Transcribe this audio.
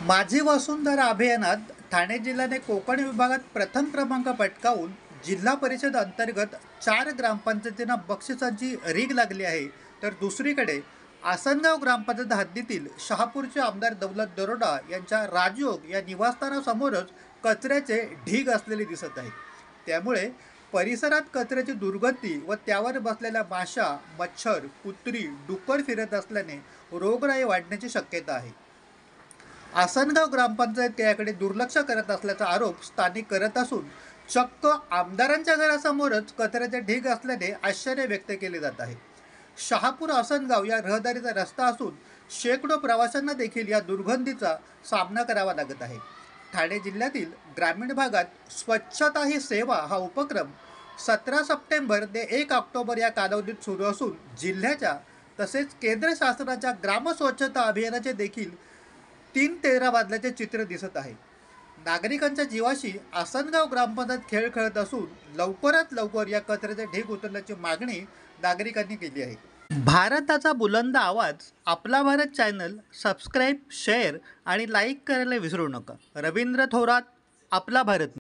माझी वसुंधरा अभियानात ठाणे जिल्ह्याने कोकण विभागात प्रथम क्रमांक पटकावून जिल्हा परिषद अंतर्गत 4 ग्रामपंचायतींना बक्षिसांची रीग लागली आहे. तर दुसरीकडे आसनगाव ग्रामपंचायत हद्दीतील शहापूरचे आमदार दौलत दरोडा यांच्या राजयोग या निवासस्थानासमोरच कचऱ्याचे ढीग असलेले दिसत आहे. त्यामुळे परिसरात कचऱ्याची दुर्गंधी व त्यावर बसलेल्या माशा, मच्छर, कुत्री, डुक्कर फिरत असल्याने रोगराई वाढण्याची शक्यता आहे. आसनगाव ग्रामपंचायत याकडे दुर्लक्ष करत असल्याचा आरोप स्थानिक करत असून चक्क आमदारांच्या घरासमोरच कचऱ्याचे ढीग असल्याने आश्चर्य व्यक्त केले जात आहे. शहापूर आसनगाव या रहदारीचा रस्ता असून शेकडो प्रवाशांना देखील या दुर्गंधीचा सामना करावा लागत आहे. ठाणे जिल्ह्यातील ग्रामीण भागात स्वच्छता ही सेवा हा उपक्रम 17 सप्टेंबर ते 1 ऑक्टोबर या कालावधीत सुरू असून जिल्ह्याच्या तसेच केंद्र शासनाच्या ग्रामस्वच्छता अभियानाचे देखील 3-13 वाजल्याचे चित्र दिसत आहे. नागरिकांच्या जीवाशी आसनगाव ग्रामपंचायत खेळ खेळत असून लवकरात लवकर या कचऱ्याचे ढीग उचलण्याची मागणी नागरिकांनी केली आहे. भारताचा बुलंद आवाज आपला भारत चॅनल सबस्क्राईब, शेअर आणि लाईक करायला विसरू नका. रवींद्र थोरात, आपला भारत.